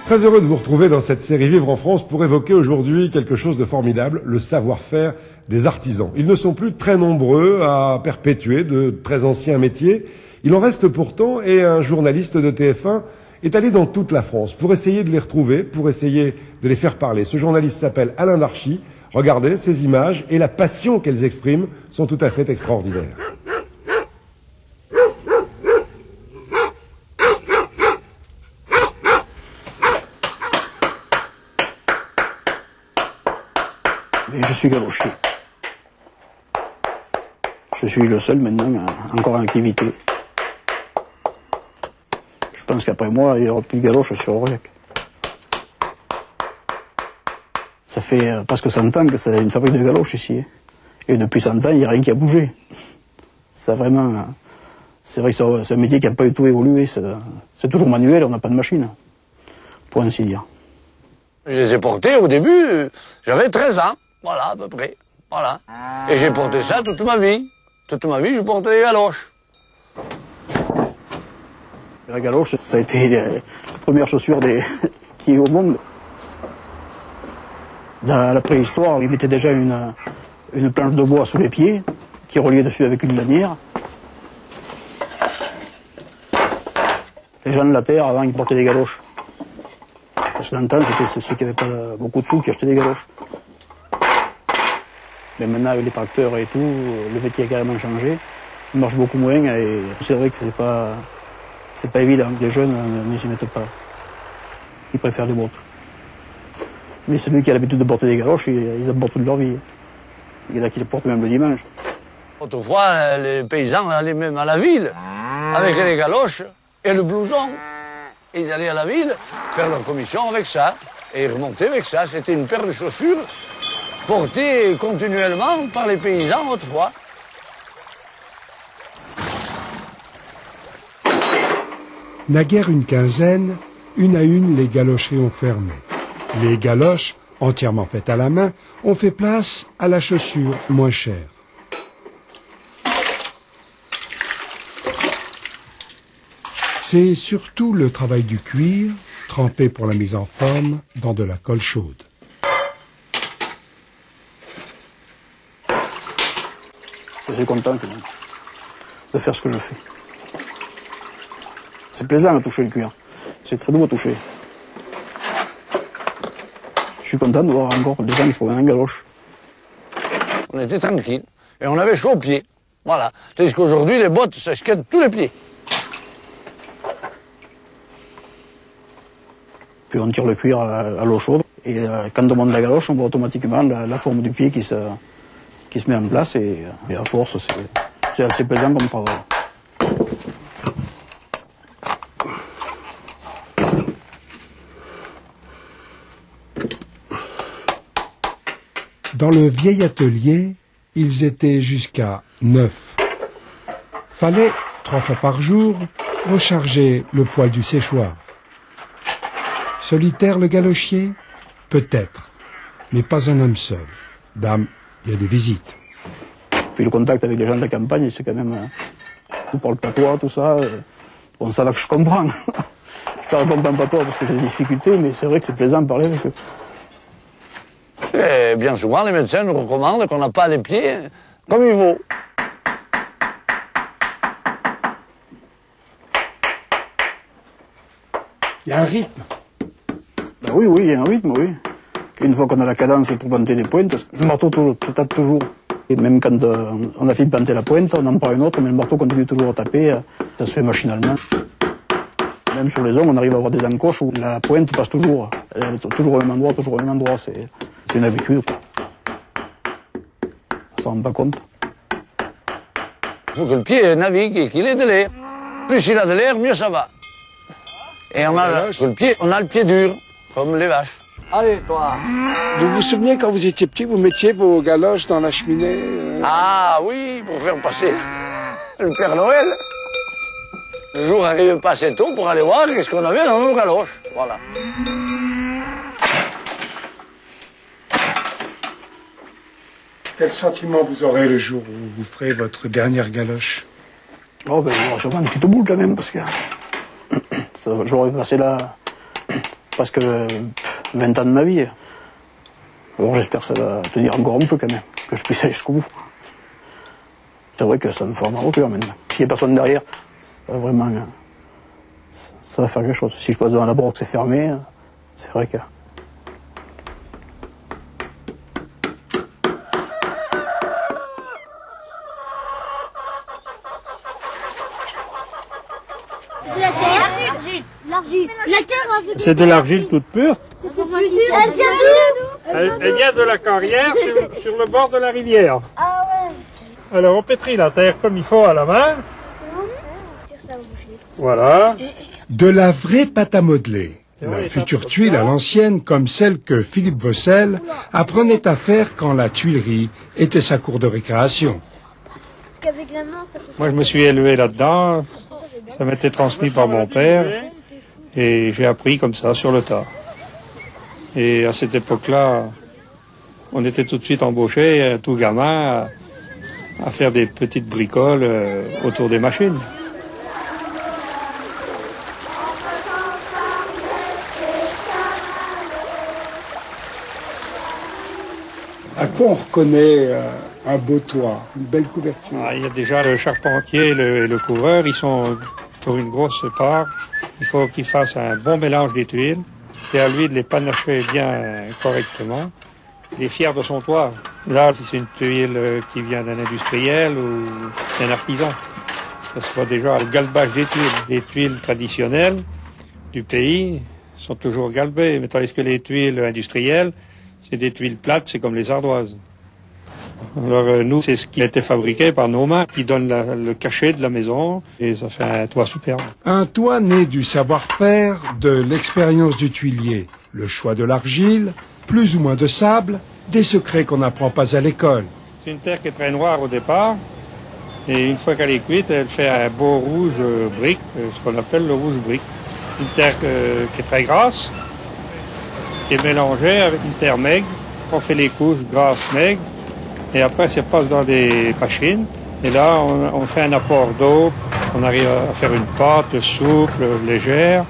Très heureux de vous retrouver dans cette série Vivre en France pour évoquer aujourd'hui quelque chose de formidable, le savoir-faire des artisans. Ils ne sont plus très nombreux à perpétuer de très anciens métiers. Il en reste pourtant et un journaliste de TF1 est allé dans toute la France pour essayer de les retrouver, pour essayer de les faire parler. Ce journaliste s'appelle Alain Darchy. Regardez, ces images et la passion qu'elles expriment sont tout à fait extraordinaires. Et je suis galochier. Je suis le seul maintenant encore en activité. Je pense qu'après moi, il n'y aura plus de galoches sur Aurillac. Ça fait presque 100 ans que c'est une fabrique de galoches ici. Et depuis 100 ans, il n'y a rien qui a bougé. C'est vraiment... C'est vrai que c'est un métier qui n'a pas du tout évolué. C'est toujours manuel, on n'a pas de machine, pour ainsi dire. Je les ai portés au début, j'avais 13 ans. Voilà, à peu près. Voilà. Et j'ai porté ça toute ma vie. Toute ma vie, je portais les galoches. La galoche, ça a été la première chaussure qui est au monde. Dans la préhistoire, ils mettaient déjà une planche de bois sous les pieds, qui reliait dessus avec une lanière. Les gens de la terre, avant, ils portaient des galoches. Parce que dans le temps, c'était ceux qui n'avaient pas beaucoup de sous qui achetaient des galoches. Mais maintenant, avec les tracteurs et tout, le métier a carrément changé. Il marche beaucoup moins et c'est vrai que c'est pas évident. Les jeunes ne s'y mettent pas. Ils préfèrent les bottes. Mais celui qui a l'habitude de porter des galoches, ils en portent toute leur vie. Il y en a qui les portent même le dimanche. Autrefois, les paysans allaient même à la ville avec les galoches et le blouson. Ils allaient à la ville faire leur commission avec ça et remonter avec ça. C'était une paire de chaussures portée continuellement par les paysans autrefois. Naguère une quinzaine, une à une, les galochers ont fermé. Les galoches, entièrement faites à la main, ont fait place à la chaussure moins chère. C'est surtout le travail du cuir, trempé pour la mise en forme dans de la colle chaude. Je suis content de faire ce que je fais. C'est plaisant à toucher le cuir. C'est très doux à toucher. Je suis content de voir encore des gens qui se promènent en galoche. On était tranquille et on avait chaud aux pieds. Voilà. Tandis qu'aujourd'hui, les bottes, ça esquinte tous les pieds. Puis on tire le cuir à l'eau chaude. Et quand on monte la galoche, on voit automatiquement la forme du pied qui se met en place. Et à force, c'est assez plaisant comme travail. Dans le vieil atelier, ils étaient jusqu'à 9. Fallait, 3 fois par jour, recharger le poêle du séchoir. Solitaire le galochier? Peut-être, mais pas un homme seul. Dame, il y a des visites. Puis le contact avec les gens de la campagne, c'est quand même... tout par le patois, tout ça. Bon, ça va que je comprends. Je ne réponds pas en patois parce que j'ai des difficultés, mais c'est vrai que c'est plaisant de parler avec eux. Et bien souvent, les médecins nous recommandent qu'on n'a pas les pieds comme il vaut. Il y a un rythme. Ben oui, il y a un rythme, oui. Une fois qu'on a la cadence pour planter des pointes, le marteau tape toujours. Et même quand on a fini de planter la pointe, on en prend une autre, mais le marteau continue toujours à taper. Ça se fait machinalement. Même sur les hommes, on arrive à avoir des encoches où la pointe passe toujours. Elle est toujours au même endroit, toujours au même endroit. C'est une habitude. On s'en rend pas compte. Il faut que le pied navigue et qu'il ait de l'air. Plus il a de l'air, mieux ça va. Et on a le pied dur, comme les vaches. Allez, toi. Vous vous souvenez, quand vous étiez petit, vous mettiez vos galoches dans la cheminée Ah oui, pour faire passer le Père Noël. Le jour arrive pas assez tôt pour aller voir qu'est-ce qu'on avait dans nos galoches. Voilà. Quel sentiment vous aurez le jour où vous ferez votre dernière galoche? Oh ben, il y aura sûrement une petite boule quand même, parce que j'aurais passé presque 20 ans de ma vie. Alors j'espère que ça va tenir encore un peu quand même, que je puisse aller jusqu'au bout. C'est vrai que ça me fera mal au cœur maintenant. S'il n'y a personne derrière, ça va vraiment... ça va faire quelque chose. Si je passe devant la broque, c'est fermé, c'est vrai que... De la terre. L'argile. La terre. C'est de l'argile toute pure. Elle vient d'où? Elle vient de la carrière sur le bord de la rivière. Ah ouais. Alors on pétrit la terre comme il faut à la main. Tire ça au boucher. Voilà. De la vraie pâte à modeler. La future tuile à l'ancienne, comme celle que Philippe Vossel apprenait à faire quand la tuilerie était sa cour de récréation. Parce qu'avec la main, ça peut... Moi je me suis élevé là-dedans. Ça m'était transmis par mon père. Et j'ai appris comme ça, sur le tas. Et à cette époque-là, on était tout de suite embauchés, tout gamin, à faire des petites bricoles autour des machines. À quoi on reconnaît un beau toit, une belle couverture? Il y a déjà le charpentier et le couvreur, ils sont pour une grosse part. Il faut qu'ils fassent un bon mélange des tuiles. C'est à lui de les panacher bien correctement. Il est fier de son toit. Là, si c'est une tuile qui vient d'un industriel ou d'un artisan, ça soit déjà le galbage des tuiles. Les tuiles traditionnelles du pays sont toujours galbées, mais tandis que les tuiles industrielles, c'est des tuiles plates, c'est comme les ardoises. Alors nous, c'est ce qui a été fabriqué par nos mains, qui donne le cachet de la maison, et ça fait un toit superbe. Un toit né du savoir-faire, de l'expérience du tuilier, le choix de l'argile, plus ou moins de sable, des secrets qu'on n'apprend pas à l'école. C'est une terre qui est très noire au départ, et une fois qu'elle est cuite, elle fait un beau rouge brique, ce qu'on appelle le rouge brique. Une terre qui est très grasse, qui est mélangée avec une terre maigre. On fait les couches grasses, maigres, et après ça passe dans des machines. Et là, on fait un apport d'eau, on arrive à faire une pâte souple, légère,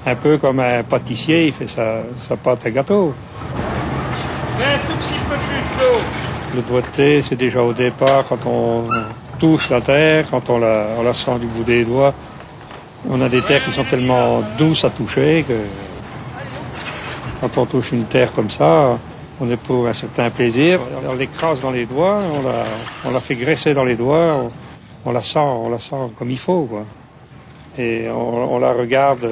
un peu comme un pâtissier, il fait sa pâte à gâteau. Un tout petit peu plus d'eau. Le doigté, c'est déjà au départ, quand on touche la terre, quand on la sent du bout des doigts. On a des terres qui sont tellement douces à toucher que quand on touche une terre comme ça, on est pour un certain plaisir. On l'écrase dans les doigts, on la fait graisser dans les doigts, on la sent comme il faut, quoi. Et on la regarde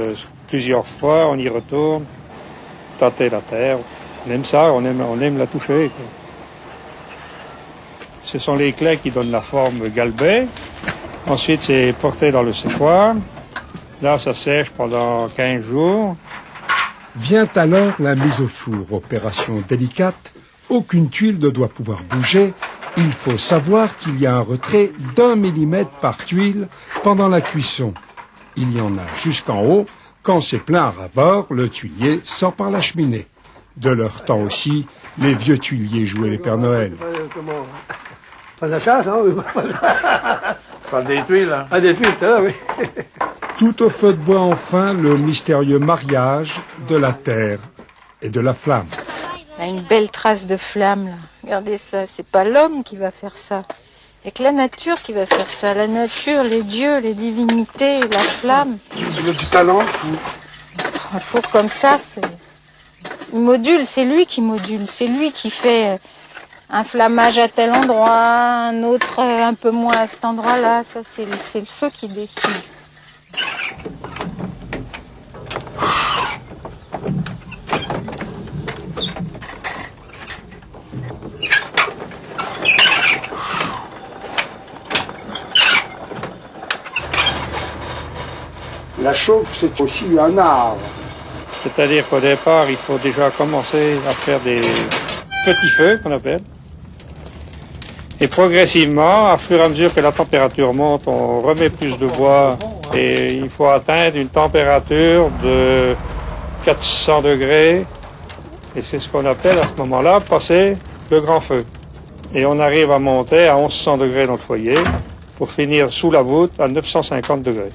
plusieurs fois, on y retourne, tâter la terre. On aime ça, on aime la toucher, quoi. Ce sont les clés qui donnent la forme galbée. Ensuite, c'est porté dans le séchoir. Là, ça sèche pendant 15 jours. Vient alors la mise au four, opération délicate. Aucune tuile ne doit pouvoir bouger. Il faut savoir qu'il y a un retrait d'1 millimètre par tuile pendant la cuisson. Il y en a jusqu'en haut. Quand c'est plein à ras-bord, le tuilier sort par la cheminée. De leur temps aussi, les vieux tuiliers jouaient les Pères Noël. Pas de la chasse, hein? Pas des tuiles, hein? Ah, des tuiles, là, oui. Tout au feu de bois, enfin, le mystérieux mariage de la terre et de la flamme. Il y a une belle trace de flamme, là. Regardez ça, c'est pas l'homme qui va faire ça. Il n'y a que la nature qui va faire ça. La nature, les dieux, les divinités, la flamme. Il a du talent, fou. Un four comme ça, il module, c'est lui qui module. C'est lui qui fait un flammage à tel endroit, un autre un peu moins à cet endroit-là. Ça, c'est le feu qui décide. La chauffe, c'est aussi un art. C'est-à-dire qu'au départ, il faut déjà commencer à faire des petits feux, qu'on appelle. Et progressivement, à fur et à mesure que la température monte, on remet plus de bois. Et il faut atteindre une température de 400 degrés. Et c'est ce qu'on appelle à ce moment-là passer le grand feu. Et on arrive à monter à 1100 degrés dans le foyer pour finir sous la voûte à 950 degrés.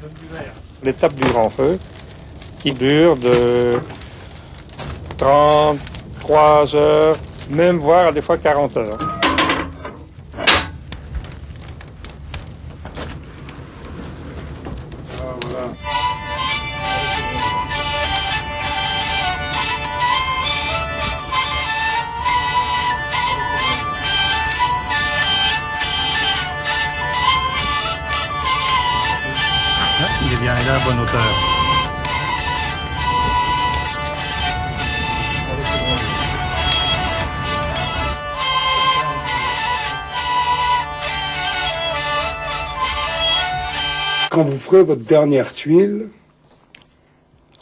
L'étape du grand feu qui dure de 30, 3 heures, même voire des fois 40 heures. Il est bien, il est à la bonne hauteur. Quand vous ferez votre dernière tuile,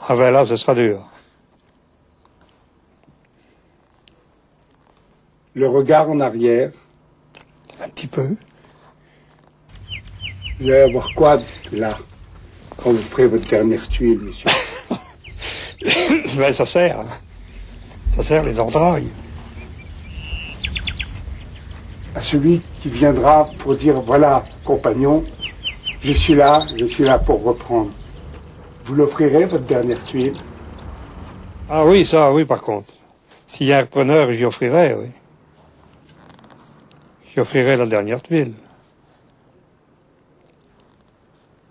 Ah ben là, ce sera dur. le regard en arrière, Un petit peu. vous allez avoir quoi là, quand vous ferez votre dernière tuile, monsieur? Ben, ça sert. Ça sert les entrailles. À celui qui viendra pour dire, voilà, compagnon, je suis là pour reprendre. Vous l'offrirez, votre dernière tuile? Ah oui, ça, oui, par contre. S'il y a un repreneur, j'y offrirai, oui. J'y offrirai la dernière tuile.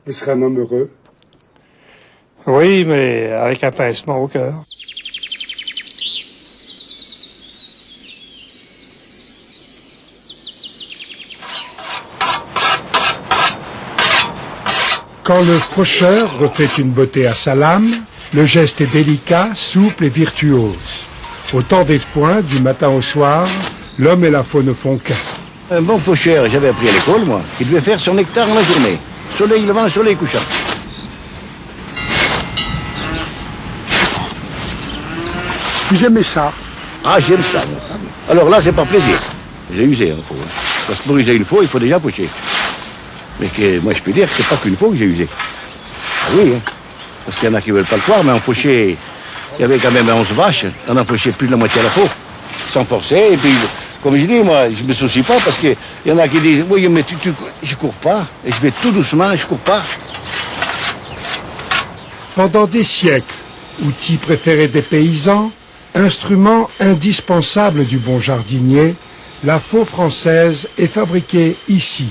Vous serez un homme heureux? Oui, mais avec un pincement au cœur. Quand le faucheur refait une beauté à sa lame, le geste est délicat, souple et virtuose. Au temps des foins, du matin au soir, l'homme et la faux ne font qu'un. Un bon faucheur, j'avais appris à l'école, moi, il devait faire son hectare en la journée. Soleil levant, soleil couchant. Vous aimez ça? Ah, j'aime ça, moi. Alors là, c'est par plaisir. J'ai usé, hein, faut. Parce que pour user une fois, il faut déjà faucher. Mais que, moi, je peux dire que c'est pas qu'une fois que j'ai usé. Ah oui, hein. Parce qu'il y en a qui veulent pas le croire, mais on fauchait, il y avait quand même 11 vaches, on en fauchait plus de la moitié à la fois, sans forcer, et puis, comme je dis, moi, je me soucie pas, parce qu'il y en a qui disent, oui, mais je cours pas, et je vais tout doucement, je cours pas. Pendant des siècles, outil préféré des paysans, instrument indispensable du bon jardinier, la faux française est fabriquée ici,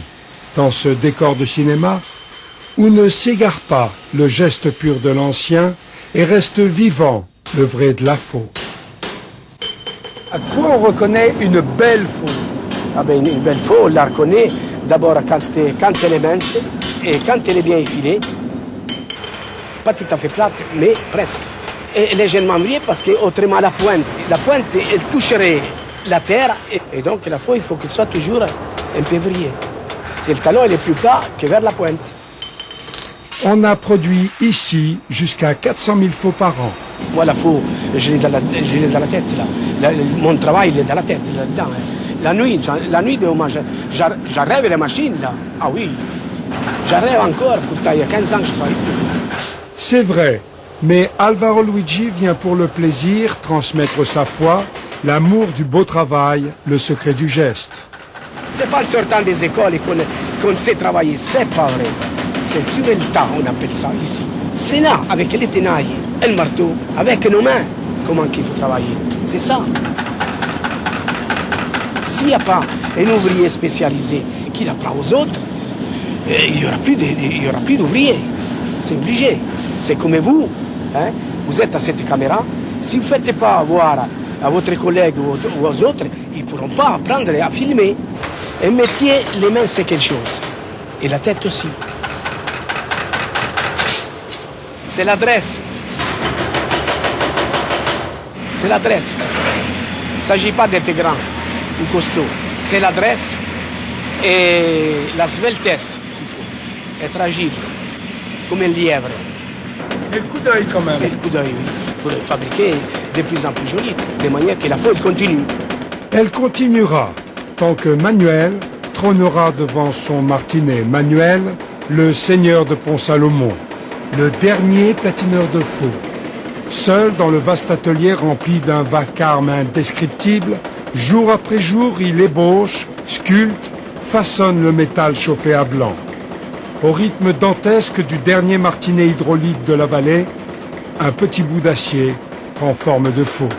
dans ce décor de cinéma, où ne s'égare pas le geste pur de l'ancien et reste vivant le vrai de la faux. À quoi on reconnaît une belle faux? Ah ben, une belle faux, on la reconnaît d'abord quand elle est mince et quand elle est bien effilée. Pas tout à fait plate, mais presque. Et légèrement vrillée parce qu'autrement la pointe, elle toucherait la terre et donc la faux, il faut qu'elle soit toujours un peu vrillée. Et le talon, il est plus plat que vers la pointe. On a produit ici jusqu'à 400 000 faux par an. Moi, la faux, je l'ai dans la tête, là. Mon travail, il est dans la tête, là-dedans. La nuit, j'arrête les machines, là. Ah oui, j'arrête encore, pourtant, il y a 15 ans que je travaille. C'est vrai, mais Alvaro Luigi vient pour le plaisir transmettre sa foi, l'amour du beau travail, le secret du geste. C'est pas en sortant des écoles qu'on sait travailler, c'est pas vrai. C'est sur le tas, on appelle ça ici. C'est là, avec les tenailles et le marteau, avec nos mains, comment qu'il faut travailler. C'est ça. S'il n'y a pas un ouvrier spécialisé qui l'apprend aux autres, il n'y aura plus d'ouvriers. C'est obligé. C'est comme vous, hein? Vous êtes à cette caméra. Si vous ne faites pas voir à votre collègue ou aux autres, ils ne pourront pas apprendre à filmer. Un métier, les mains, c'est quelque chose. Et la tête aussi. C'est l'adresse. C'est l'adresse. Il ne s'agit pas d'être grand ou costaud. C'est l'adresse et la sveltesse qu'il faut. Être agile, comme un lièvre. Et le coup d'œil quand même. Et le coup d'œil, oui. Pour le fabriquer de plus en plus joli, de manière que la faux continue. Elle continuera tant que Manuel trônera devant son martinet. Manuel, le seigneur de Pont-Salomon, le dernier patineur de faux. Seul dans le vaste atelier rempli d'un vacarme indescriptible, jour après jour, il ébauche, sculpte, façonne le métal chauffé à blanc. Au rythme dantesque du dernier martinet hydraulique de la vallée, un petit bout d'acier prend forme de faux.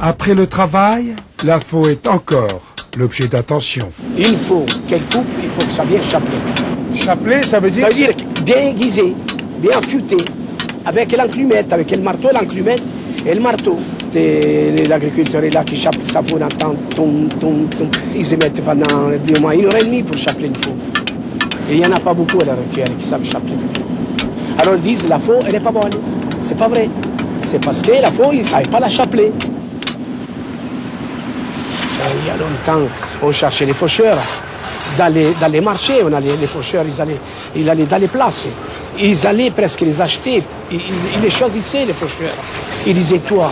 Après le travail, la faux est encore l'objet d'attention. Il faut qu'elle coupe, il faut que ça vienne chapeler. Chapeler, ça veut dire... Ça veut dire bien aiguisé, bien affûté, avec l'enclumette, avec le marteau, l'enclumette et le marteau. L'agriculteur est là qui chape sa faux, on entend tom, tom, tom. Ils se mettent pendant au moins 1h30 pour chapeler une faux. Et il n'y en a pas beaucoup à l'heure actuelle qui savent chapeler une faux. Alors ils disent la faux, elle n'est pas bonne. C'est pas vrai. C'est parce que la faux, ils ne savaient pas la chapeler. Il y a longtemps, on cherchait les faucheurs. Dans les marchés, on allait, les faucheurs, ils allaient dans les places. Ils allaient presque les acheter. Ils les choisissaient, les faucheurs. Ils disaient, toi,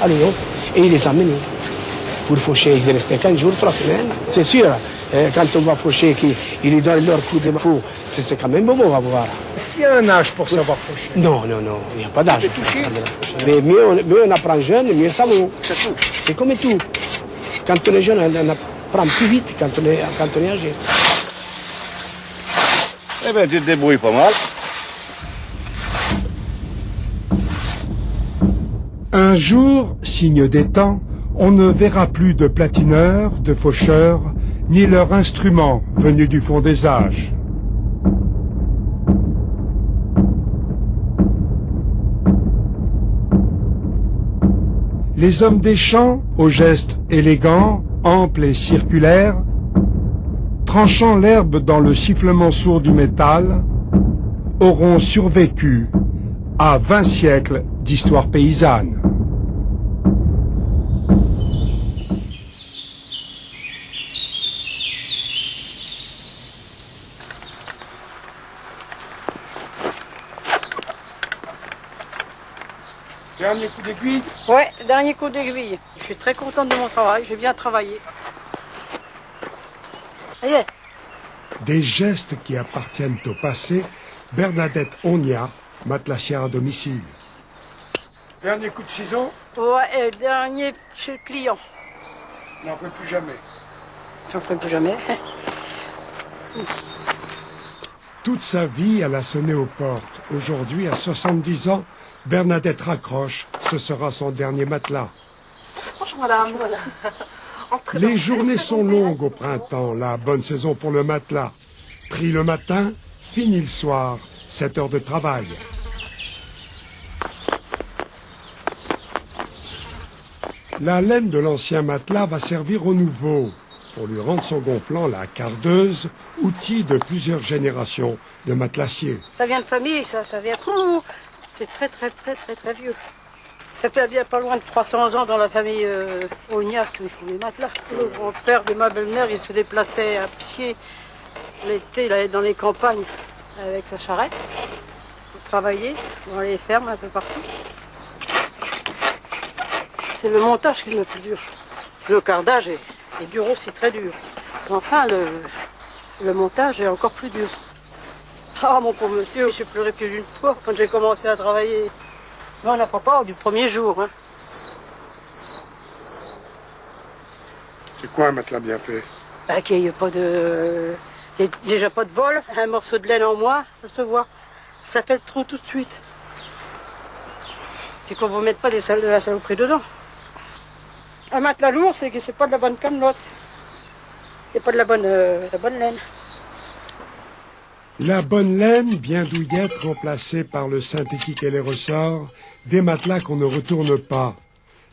allez, hop. Et ils les amenaient. Pour faucher, ils restaient 15 jours, 3 semaines. C'est sûr, quand on va faucher, ils lui donnent leur coup de faux, c'est quand même beau, on va voir. Est-ce qu'il y a un âge pour savoir faucher? Non, il n'y a pas d'âge. Mais mieux on apprend jeune, mieux ça vaut. C'est comme tout. Quand on est jeune, on apprend plus vite quand on est âgé. Eh bien, tu te débrouilles pas mal. Un jour, signe des temps, on ne verra plus de platineurs, de faucheurs, ni leurs instruments venus du fond des âges. Les hommes des champs, aux gestes élégants, amples et circulaires, tranchant l'herbe dans le sifflement sourd du métal, auront survécu à 20 siècles d'histoire paysanne. Dernier coup d'aiguille? Ouais, dernier coup d'aiguille. Je suis très contente de mon travail, j'ai bien travaillé. Allez. Des gestes qui appartiennent au passé, Bernadette Ogna, matelassière à domicile. Dernier coup de ciseau? Ouais, dernier chez le client. N'en ferai plus jamais. J'en ferai plus jamais. Toute sa vie, elle a sonné aux portes. Aujourd'hui, à 70 ans, Bernadette raccroche, ce sera son dernier matelas. Bonjour madame, voilà. Les journées sont longues au printemps, la bonne saison pour le matelas. Pris le matin, fini le soir, 7 heures de travail. La laine de l'ancien matelas va servir au nouveau. Pour lui rendre son gonflant, la cardeuse, outil de plusieurs générations de matelassiers. Ça vient de famille, ça vient trop. C'est très vieux. Ça fait bien pas loin de 300 ans dans la famille Ogna qui font des matelas. Le grand-père de ma belle-mère, il se déplaçait à pied l'été, il allait dans les campagnes avec sa charrette pour travailler dans les fermes un peu partout. C'est le montage qui est le plus dur. Le cardage est dur aussi, très dur. Mais enfin, le montage est encore plus dur. Ah, mon pauvre monsieur, j'ai pleuré plus d'une fois quand j'ai commencé à travailler. Mais on n'a pas peur du premier jour. Hein. C'est quoi un matelas bien fait? Bah, qu'il n'y ait pas de... qu'il y ait déjà pas de vol, un morceau de laine en moins, ça se voit. Ça fait le trou tout de suite. C'est qu'on ne vous mette pas de la saloperie dedans. Un matelas lourd, c'est que c'est pas de la bonne camelote. C'est pas de la bonne laine. La bonne laine, bien douillette, remplacée par le synthétique et les ressorts, des matelas qu'on ne retourne pas.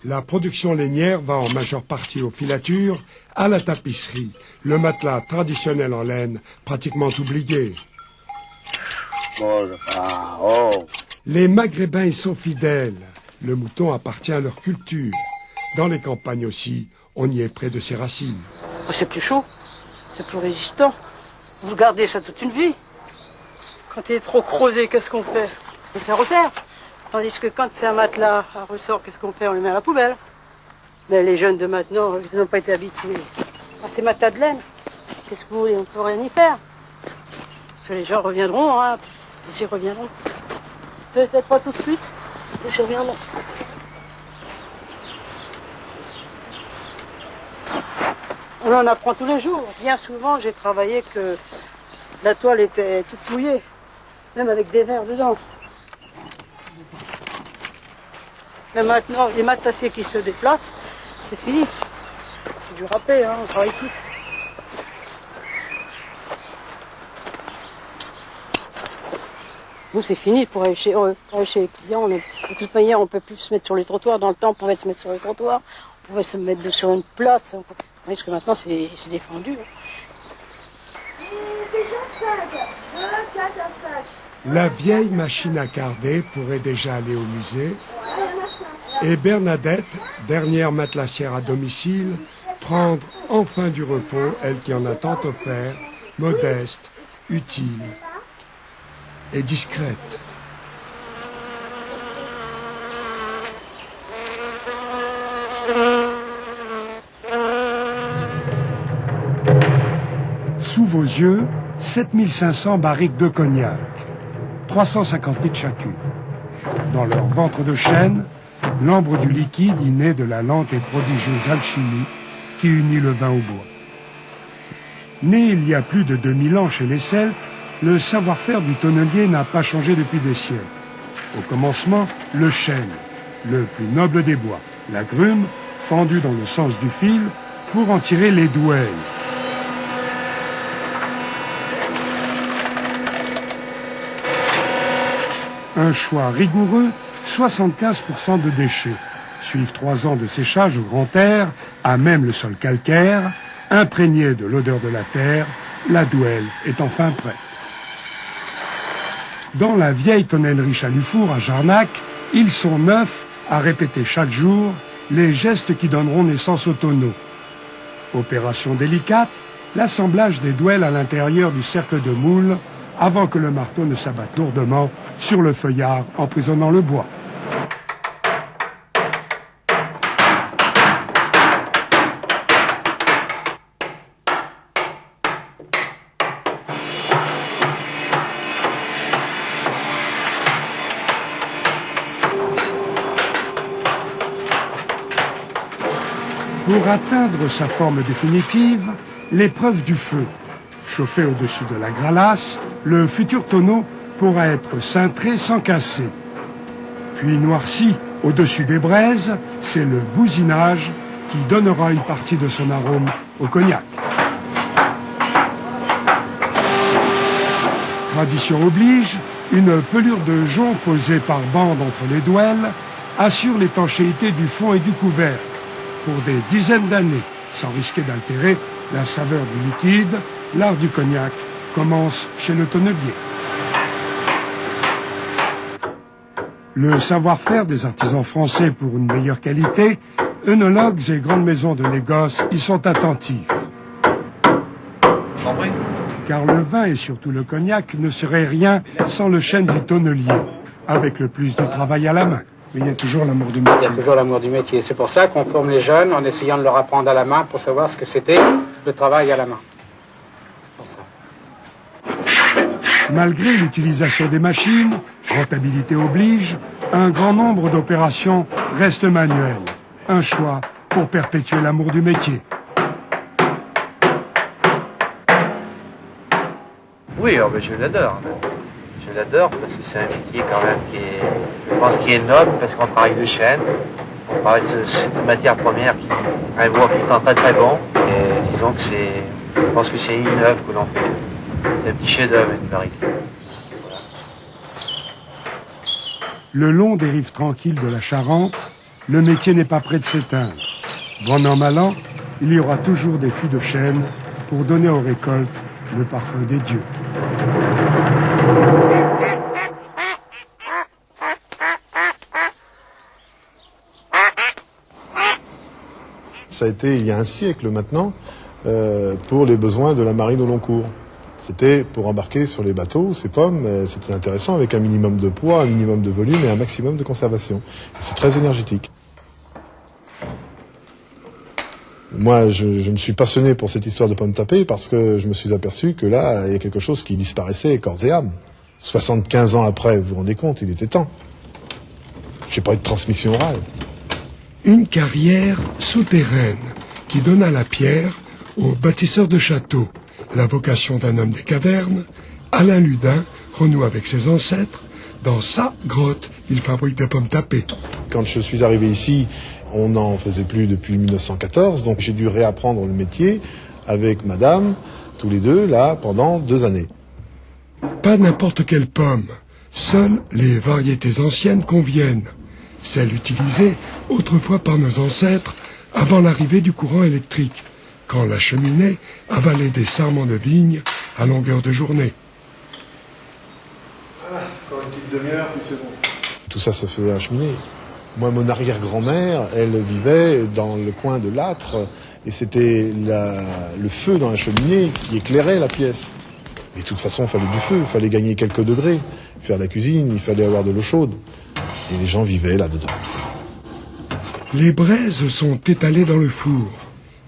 La production lainière va en majeure partie aux filatures, à la tapisserie, le matelas traditionnel en laine, pratiquement oublié. Les Maghrébins y sont fidèles. Le mouton appartient à leur culture. Dans les campagnes aussi, on y est près de ses racines. C'est plus chaud, c'est plus résistant. Vous gardez ça toute une vie. Quand il est trop creusé, qu'est-ce qu'on fait? On le fait refaire. Tandis que quand c'est un matelas à ressort, qu'est-ce qu'on fait? On le met à la poubelle. Mais les jeunes de maintenant, ils n'ont pas été habitués à ces matelas de laine. Qu'est-ce que vous voulez? On ne peut rien y faire. Parce que les gens reviendront, hein. Ils y reviendront. Peut-être pas tout de suite, mais ils reviendront. On en apprend tous les jours. Bien souvent, j'ai travaillé que la toile était toute mouillée, même avec des vers dedans. Mais maintenant, les matelassiers qui se déplacent, c'est fini. C'est du râpé, hein, on ne travaille plus. Nous, c'est fini pour aller chez les clients. De toute manière, on ne peut plus se mettre sur les trottoirs. Dans le temps, on pouvait se mettre sur les trottoirs. On pouvait se mettre sur une place. Parce que maintenant, c'est défendu. La vieille machine à carder pourrait déjà aller au musée. Et Bernadette, dernière matelassière à domicile, prendre enfin du repos, elle qui en a tant offert, modeste, utile et discrète. Sous vos yeux, 7500 barriques de cognac, 350 litres chacune. Dans leur ventre de chêne, l'ambre du liquide inné de la lente et prodigieuse alchimie qui unit le vin au bois. Né il y a plus de 2000 ans chez les Celtes, le savoir-faire du tonnelier n'a pas changé depuis des siècles. Au commencement, le chêne, le plus noble des bois, la grume, fendue dans le sens du fil, pour en tirer les douelles. Un choix rigoureux, 75% de déchets. Suivent 3 ans de séchage au grand air, à même le sol calcaire, imprégné de l'odeur de la terre, la douelle est enfin prête. Dans la vieille tonnellerie Chalufour à Jarnac, ils sont 9 à répéter chaque jour les gestes qui donneront naissance au tonneau. Opération délicate, l'assemblage des douelles à l'intérieur du cercle de moule avant que le marteau ne s'abatte lourdement sur le feuillard emprisonnant le bois. Pour atteindre sa forme définitive, l'épreuve du feu. Chauffé au-dessus de la gralasse, le futur tonneau pourra être cintré sans casser. Puis noirci au-dessus des braises, c'est le bousinage qui donnera une partie de son arôme au cognac. Tradition oblige, une pelure de jonc posée par bande entre les douelles assure l'étanchéité du fond et du couvercle pour des dizaines d'années, sans risquer d'altérer la saveur du liquide. L'art du cognac commence chez le tonnelier. Le savoir-faire des artisans français pour une meilleure qualité, œnologues et grandes maisons de négoce y sont attentifs. Car le vin et surtout le cognac ne serait rien sans le chêne du tonnelier, avec le plus du travail à la main. Mais il y a toujours l'amour du métier. Il y a toujours l'amour du métier. C'est pour ça qu'on forme les jeunes en essayant de leur apprendre à la main pour savoir ce que c'était le travail à la main. Malgré l'utilisation des machines, rentabilité oblige, un grand nombre d'opérations restent manuelles. Un choix pour perpétuer l'amour du métier. Oui, je l'adore. Je l'adore parce que c'est un métier quand même je pense qui est noble parce qu'on travaille le chêne, on travaille cette matière première qui est un bois qui sent très très bon. Et disons que je pense que c'est une œuvre que l'on fait. C'est un petit chef-d'œuvre, une barrique. Le long des rives tranquilles de la Charente, le métier n'est pas près de s'éteindre. Bon an, mal an, il y aura toujours des fûts de chêne pour donner aux récoltes le parfum des dieux. Ça a été il y a un siècle maintenant pour les besoins de la marine au long cours. C'était pour embarquer sur les bateaux, ces pommes, c'était intéressant avec un minimum de poids, un minimum de volume et un maximum de conservation. Et c'est très énergétique. Moi, je me suis passionné pour cette histoire de pommes tapées parce que je me suis aperçu que là, il y a quelque chose qui disparaissait corps et âme. 75 ans après, vous vous rendez compte, il était temps. Je n'ai pas eu de transmission orale. Une carrière souterraine qui donna la pierre aux bâtisseurs de châteaux. La vocation d'un homme des cavernes, Alain Ludin renoue avec ses ancêtres. Dans sa grotte, il fabrique des pommes tapées. Quand je suis arrivé ici, on n'en faisait plus depuis 1914, donc j'ai dû réapprendre le métier avec madame, tous les deux, là, pendant 2 années. Pas n'importe quelle pomme. Seules les variétés anciennes conviennent. Celles utilisées autrefois par nos ancêtres avant l'arrivée du courant électrique, quand la cheminée avalait des sarments de vigne à longueur de journée. Voilà, encore une petite demi-heure, puis c'est bon. Tout ça, ça faisait la cheminée. Moi, mon arrière-grand-mère, elle vivait dans le coin de l'âtre, et c'était le feu dans la cheminée qui éclairait la pièce. Mais de toute façon, il fallait du feu, il fallait gagner quelques degrés, faire la cuisine, il fallait avoir de l'eau chaude. Et les gens vivaient là-dedans. Les braises sont étalées dans le four,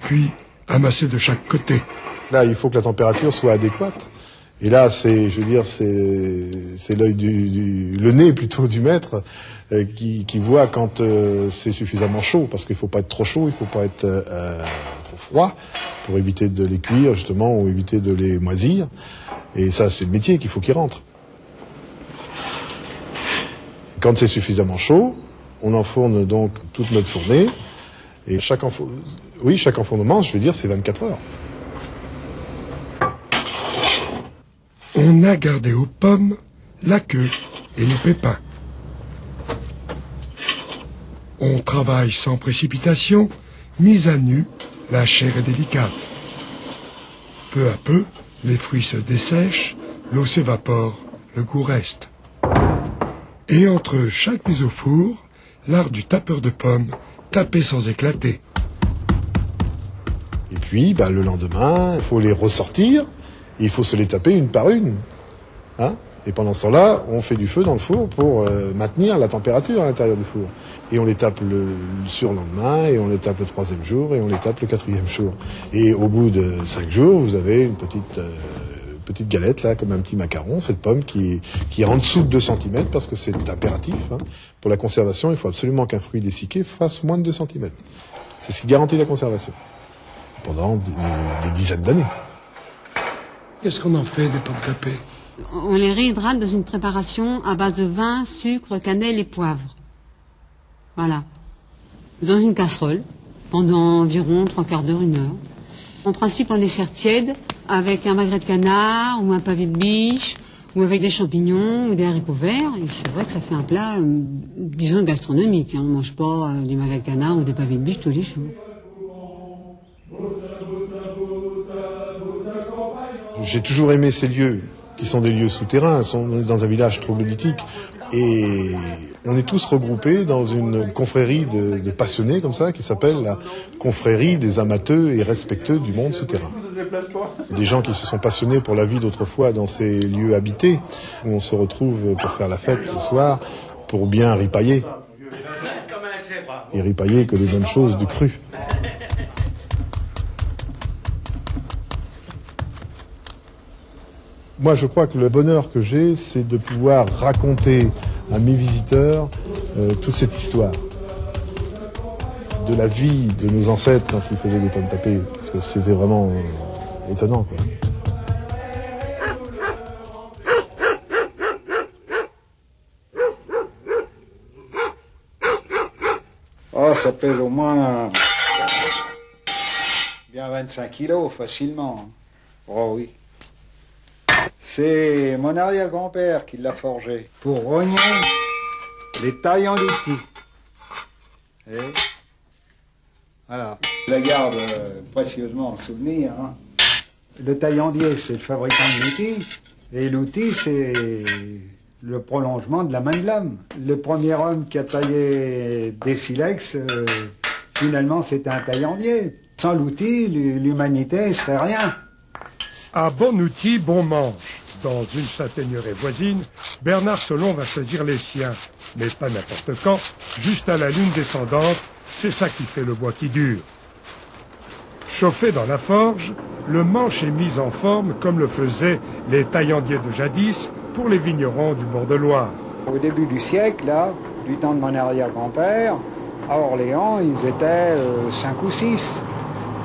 puis amassées de chaque côté. Là, il faut que la température soit adéquate. Et là, c'est l'œil le nez plutôt du maître qui voit quand c'est suffisamment chaud, parce qu'il ne faut pas être trop chaud, il ne faut pas être trop froid, pour éviter de les cuire justement ou éviter de les moisir. Et ça, c'est le métier qu'il faut qu'il rentre. Quand c'est suffisamment chaud, on enfourne donc toute notre fournée. Et chaque enfournement, je veux dire, c'est 24 heures. On a gardé aux pommes la queue et les pépins. On travaille sans précipitation, mise à nu, la chair est délicate. Peu à peu, les fruits se dessèchent, l'eau s'évapore, le goût reste. Et entre chaque mise au four, l'art du tapeur de pommes, taper sans éclater. Et puis, le lendemain, il faut les ressortir, et il faut se les taper une par une. Hein? Et pendant ce temps-là, on fait du feu dans le four pour maintenir la température à l'intérieur du four. Et on les tape le surlendemain, et on les tape le 3e jour, et on les tape le 4e jour. Et au bout de 5 jours, vous avez une petite galette, là, comme un petit macaron, cette pomme qui est en dessous de 2 cm, parce que c'est impératif. Hein. Pour la conservation, il faut absolument qu'un fruit dessicqué fasse moins de 2 cm. C'est ce qui garantit la conservation. Pendant des dizaines d'années. Qu'est-ce qu'on en fait des pommes tapées? On les réhydrate dans une préparation à base de vin, sucre, cannelle et poivre. Voilà. Dans une casserole, pendant environ 3/4 d'heure, 1 heure. En principe, on les sert tièdes avec un magret de canard ou un pavé de biche ou avec des champignons ou des haricots verts. Et c'est vrai que ça fait un plat, disons, gastronomique. Hein. On ne mange pas du magret de canard ou des pavés de biche tous les jours. J'ai toujours aimé ces lieux, qui sont des lieux souterrains. On est dans un village troglodytique. Et on est tous regroupés dans une confrérie de passionnés comme ça, qui s'appelle la confrérie des amateurs et respecteux du monde souterrain. Des gens qui se sont passionnés pour la vie d'autrefois dans ces lieux habités, où on se retrouve pour faire la fête le soir, pour bien ripailler. Et ripailler que les bonnes choses du cru. Moi, je crois que le bonheur que j'ai, c'est de pouvoir raconter à mes visiteurs toute cette histoire de la vie de nos ancêtres quand ils faisaient des pommes tapées, parce que c'était vraiment étonnant, quoi. Oh, ça pèse au moins bien 25 kilos facilement. Oh oui. C'est mon arrière-grand-père qui l'a forgé pour rogner les taillants d'outils. Et voilà. Je la garde précieusement en souvenir. Hein. Le taillandier, c'est le fabricant de l'outil. Et l'outil, c'est le prolongement de la main de l'homme. Le premier homme qui a taillé des silex, finalement, c'était un taillandier. Sans l'outil, l'humanité ne serait rien. À bon outil, bon manche. Dans une châtaigneraie voisine, Bernard Solon va choisir les siens. Mais pas n'importe quand, juste à la lune descendante, c'est ça qui fait le bois qui dure. Chauffé dans la forge, le manche est mis en forme comme le faisaient les taillandiers de jadis pour les vignerons du bord de Loire. Au début du siècle, là, du temps de mon arrière-grand-père, à Orléans, ils étaient 5 ou 6.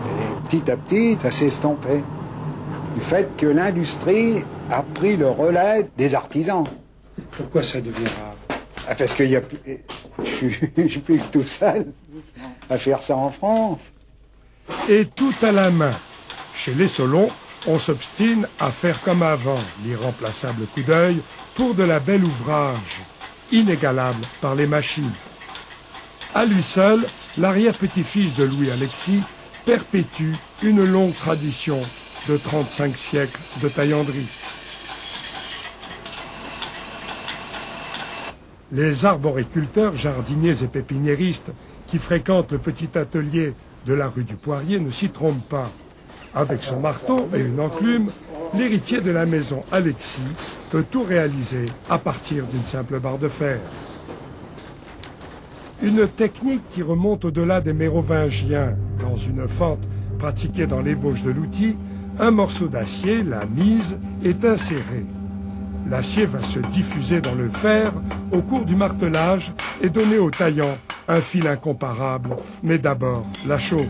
Et petit à petit, ça s'est estompé. Du fait que l'industrie a pris le relais des artisans. Pourquoi ça devient rare? Parce que je suis plus que tout seul à faire ça en France. Et tout à la main. Chez les Solon, on s'obstine à faire comme avant, l'irremplaçable coup d'œil pour de la belle ouvrage, inégalable par les machines. À lui seul, l'arrière-petit-fils de Louis-Alexis perpétue une longue tradition de 35 siècles de taillanderie. Les arboriculteurs, jardiniers et pépiniéristes qui fréquentent le petit atelier de la rue du Poirier ne s'y trompent pas. Avec son marteau et une enclume, l'héritier de la maison Alexis peut tout réaliser à partir d'une simple barre de fer. Une technique qui remonte au-delà des Mérovingiens. Dans une fente pratiquée dans l'ébauche de l'outil, un morceau d'acier, la mise, est inséré. L'acier va se diffuser dans le fer au cours du martelage et donner au taillant un fil incomparable, mais d'abord la chauffe.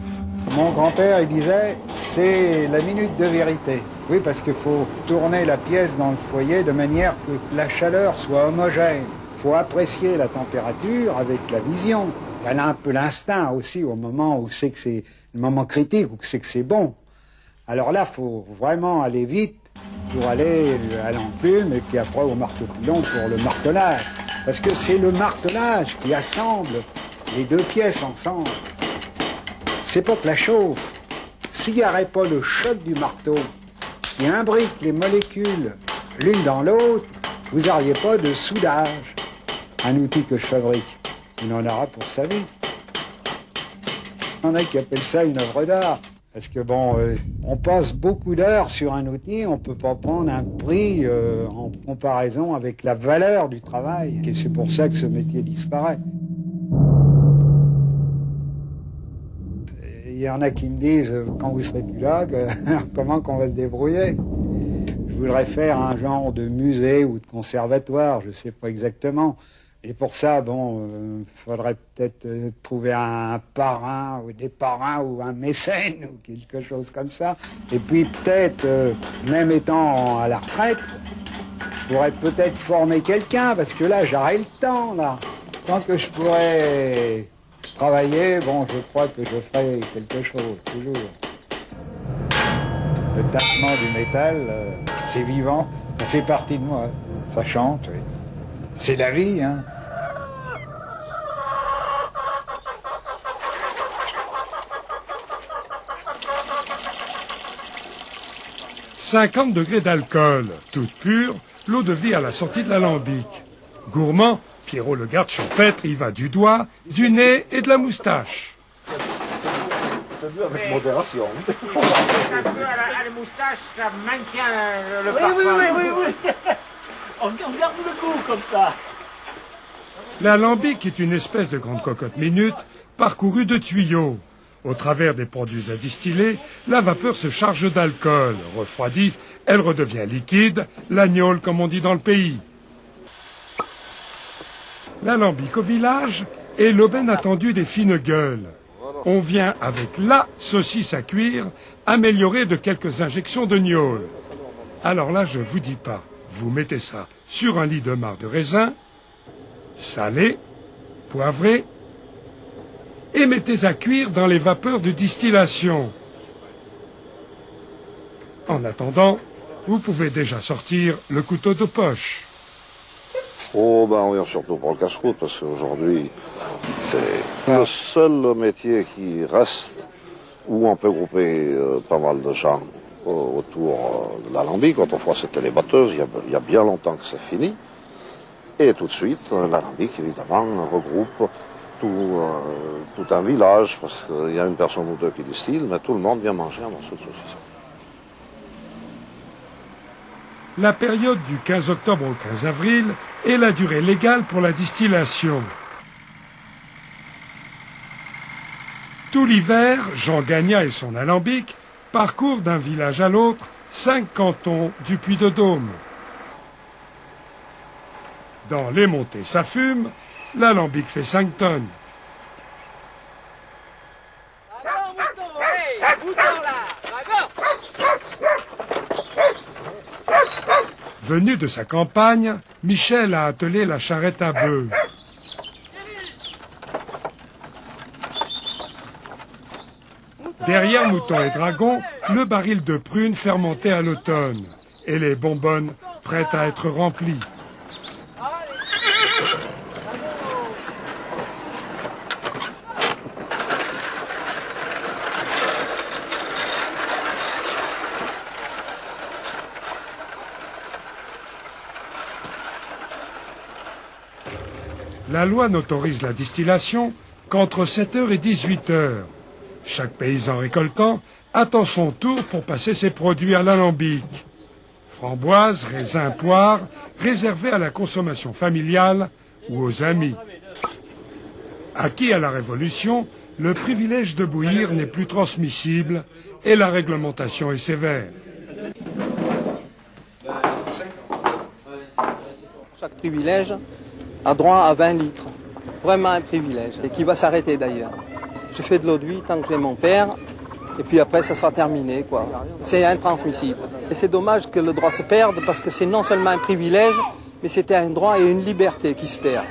Mon grand-père, il disait, c'est la minute de vérité. Oui, parce qu'il faut tourner la pièce dans le foyer de manière que la chaleur soit homogène. Il faut apprécier la température avec la vision. Elle a un peu l'instinct aussi au moment où c'est que c'est le moment critique, où c'est que c'est bon. Alors là, il faut vraiment aller vite pour aller à l'enclume et puis après au marteau-pilon pour le martelage. Parce que c'est le martelage qui assemble les deux pièces ensemble. C'est pas que la chauffe. S'il n'y aurait pas le choc du marteau qui imbrique les molécules l'une dans l'autre, vous n'auriez pas de soudage. Un outil que je fabrique, il en aura pour sa vie. Il y en a qui appellent ça une œuvre d'art. Parce que bon, on passe beaucoup d'heures sur un outil, on ne peut pas prendre un prix en comparaison avec la valeur du travail. Et c'est pour ça que ce métier disparaît. Il y en a qui me disent, quand vous serez plus là, comment qu'on va se débrouiller? Je voudrais faire un genre de musée ou de conservatoire, je ne sais pas exactement. Et pour ça, bon, faudrait peut-être trouver un parrain ou des parrains ou un mécène ou quelque chose comme ça. Et puis peut-être, même étant à la retraite, je pourrais peut-être former quelqu'un, parce que là, j'aurai le temps, là. Tant que je pourrais travailler, bon, je crois que je ferai quelque chose, toujours. Le tapement du métal, c'est vivant, ça fait partie de moi, ça chante, oui. C'est la vie, hein. « 50 degrés d'alcool, toute pure, l'eau de vie à la sortie de l'alambic. Gourmand, Pierrot le garde champêtre y va du doigt, du nez et de la moustache. C'est vu avec modération. À la moustache, ça maintient le parfum. Oui. On garde le goût comme ça. L'alambic est une espèce de grande cocotte minute parcourue de tuyaux. Au travers des produits à distiller, la vapeur se charge d'alcool. Refroidie, elle redevient liquide, l'agnole comme on dit dans le pays. L'alambic au village est l'aubaine attendue des fines gueules. On vient avec la saucisse à cuire, améliorée de quelques injections de gnôle. Alors là, je vous dis pas, vous mettez ça sur un lit de marc de raisin, salé, poivré, et mettez à cuire dans les vapeurs de distillation. En attendant, vous pouvez déjà sortir le couteau de poche. Oh, ben on vient surtout pour le casse-croûte, parce qu'aujourd'hui, c'est le seul métier qui reste où on peut grouper pas mal de gens autour de l'alambic. Autrefois, c'était les batteuses, il y a bien longtemps que c'est fini. Et tout de suite, l'alambic, évidemment, regroupe tout un village, parce qu'il y a une personne ou deux qui distille, mais tout le monde vient manger un morceau de saucisson. la période du 15 octobre au 15 avril est la durée légale pour la distillation. Tout l'hiver, Jean Gagnat et son alambic parcourent d'un village à l'autre 5 cantons du Puy-de-Dôme. Dans les montées, ça fume, l'alambic fait 5 tonnes. Venu de sa campagne, Michel a attelé la charrette à bœufs. Derrière moutons et dragons, le baril de prunes fermenté à l'automne et les bonbonnes prêtes à être remplies. La loi n'autorise la distillation qu'entre 7h et 18h. Chaque paysan récoltant attend son tour pour passer ses produits à l'alambic. Framboises, raisins, poires, réservés à la consommation familiale ou aux amis. Acquis à la Révolution, le privilège de bouillir n'est plus transmissible et la réglementation est sévère. Chaque privilège a droit à 20 litres. Vraiment un privilège. Et qui va s'arrêter d'ailleurs. Je fais de l'eau de vie tant que j'ai mon père. Et puis après, ça sera terminé, quoi. C'est intransmissible. Et c'est dommage que le droit se perde parce que c'est non seulement un privilège, mais c'était un droit et une liberté qui se perd.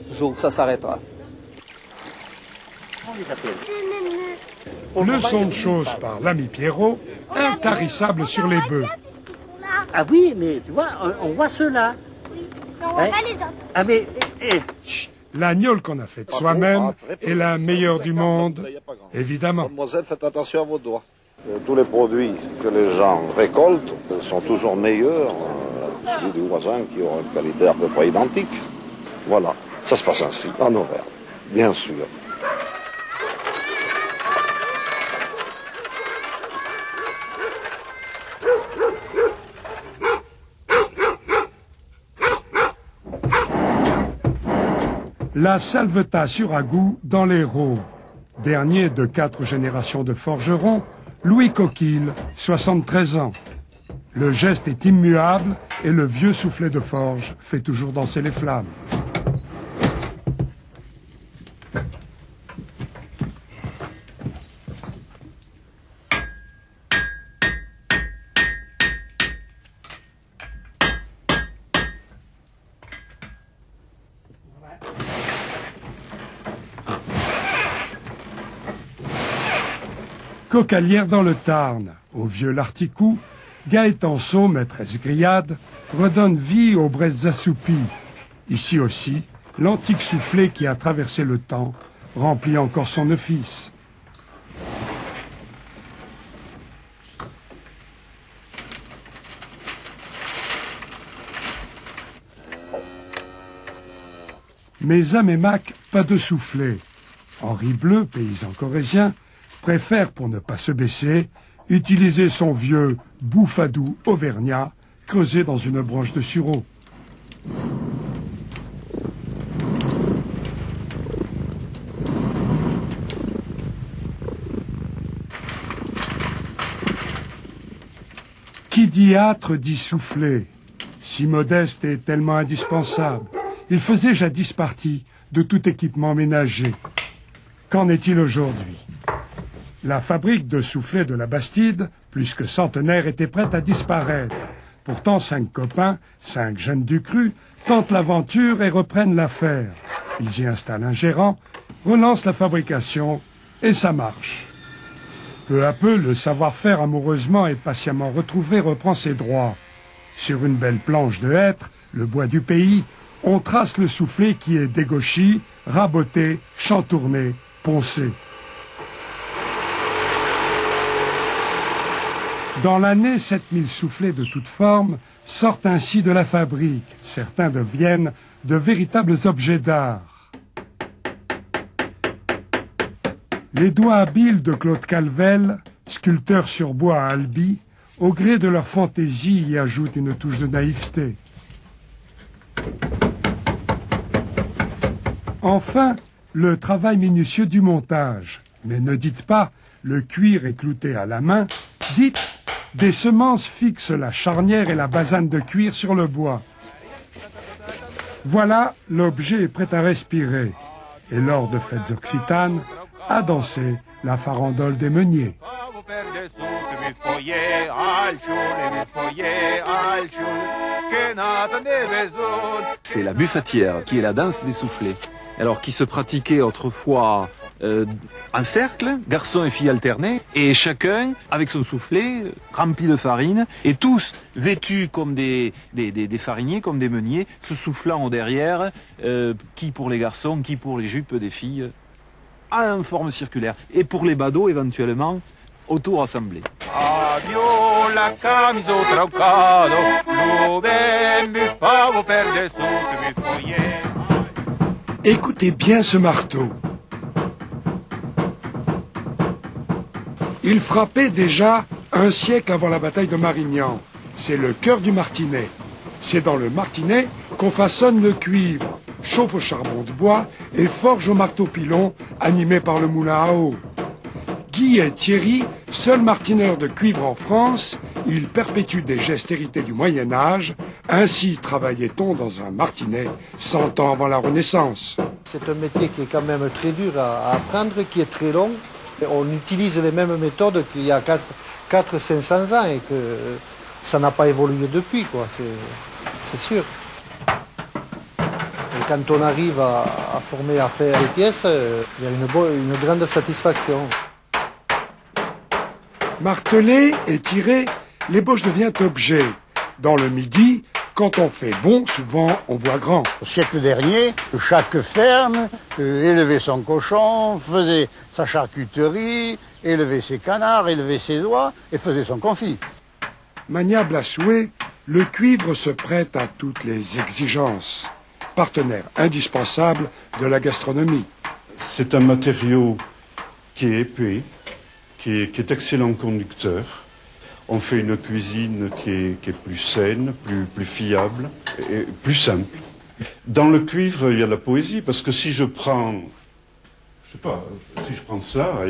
Le jour où ça s'arrêtera. Leçon de choses par l'ami Pierrot, intarissable sur les bœufs. Ah oui, mais tu vois, on voit ceux-là. On voit pas les autres. Ah mais... L'agnole qu'on a faite soi-même est la meilleure du monde, évidemment. Mademoiselle, faites attention à vos doigts. Tous les produits que les gens récoltent sont toujours meilleurs que celui du voisin qui aura une qualité à peu près identique. Voilà, ça se passe ainsi, en Auvergne, bien sûr. La Salvetat sur Agout dans l'Hérault. Dernier de 4 générations de forgerons, Louis Coquille, 73 ans. Le geste est immuable et le vieux soufflet de forge fait toujours danser les flammes. Cocalière dans le Tarn, au vieux Larticou, Gaëtan Saut, maîtresse grillade, redonne vie aux braises assoupies. Ici aussi, l'antique soufflet qui a traversé le temps remplit encore son office. Mais à Mémac, pas de soufflet. Henri Bleu, paysan corrézien, préfère, pour ne pas se baisser, utiliser son vieux bouffadou auvergnat creusé dans une branche de sureau. Qui dit âtre dit soufflet. Si modeste et tellement indispensable, il faisait jadis partie de tout équipement ménager. Qu'en est-il aujourd'hui ? La fabrique de soufflets de la Bastide, plus que centenaire, était prête à disparaître. Pourtant, 5 copains, 5 jeunes du cru, tentent l'aventure et reprennent l'affaire. Ils y installent un gérant, relancent la fabrication, et ça marche. Peu à peu, le savoir-faire amoureusement et patiemment retrouvé reprend ses droits. Sur une belle planche de hêtre, le bois du pays, on trace le soufflet qui est dégauchi, raboté, chantourné, poncé. Dans l'année, 7000 soufflets de toutes formes sortent ainsi de la fabrique. Certains deviennent de véritables objets d'art. Les doigts habiles de Claude Calvel, sculpteur sur bois à Albi, au gré de leur fantaisie, y ajoutent une touche de naïveté. Enfin, le travail minutieux du montage. Mais ne dites pas, le cuir est clouté à la main. Dites, des semences fixent la charnière et la basane de cuir sur le bois. Voilà, l'objet est prêt à respirer. Et lors de fêtes occitanes, à danser la farandole des meuniers. C'est la buffatière, qui est la danse des soufflets. Alors, qui se pratiquait autrefois en cercle, garçons et filles alternés, et chacun avec son soufflet rempli de farine, et tous vêtus comme des fariniers, comme des meuniers, se soufflant au derrière, qui pour les garçons, qui pour les jupes des filles, en forme circulaire. Et pour les badauds, éventuellement, auto-assemblés. Écoutez bien ce marteau. Il frappait déjà un siècle avant la bataille de Marignan. C'est le cœur du martinet. C'est dans le martinet qu'on façonne le cuivre, chauffe au charbon de bois et forge au marteau pilon animé par le moulin à eau. Guy et Thierry, seul martineur de cuivre en France, ils perpétuent des gestes hérités du Moyen-Âge. Ainsi travaillait-on dans un martinet 100 ans avant la Renaissance. C'est un métier qui est quand même très dur à apprendre, qui est très long. On utilise les mêmes méthodes qu'il y a 400-500 ans et que ça n'a pas évolué depuis, quoi. C'est sûr. Et quand on arrive à former, à faire les pièces, il y a une grande satisfaction. Martelé et tiré, l'ébauche devient objet. Dans le Midi, quand on fait bon, souvent on voit grand. Au siècle dernier, chaque ferme élevait son cochon, faisait sa charcuterie, élevait ses canards, élevait ses oies et faisait son confit. Maniable à souhait, le cuivre se prête à toutes les exigences. Partenaire indispensable de la gastronomie. C'est un matériau qui est épais, qui est excellent conducteur. On fait une cuisine qui est plus saine, plus fiable et plus simple. Dans le cuivre, il y a la poésie, parce que si je prends, si je prends ça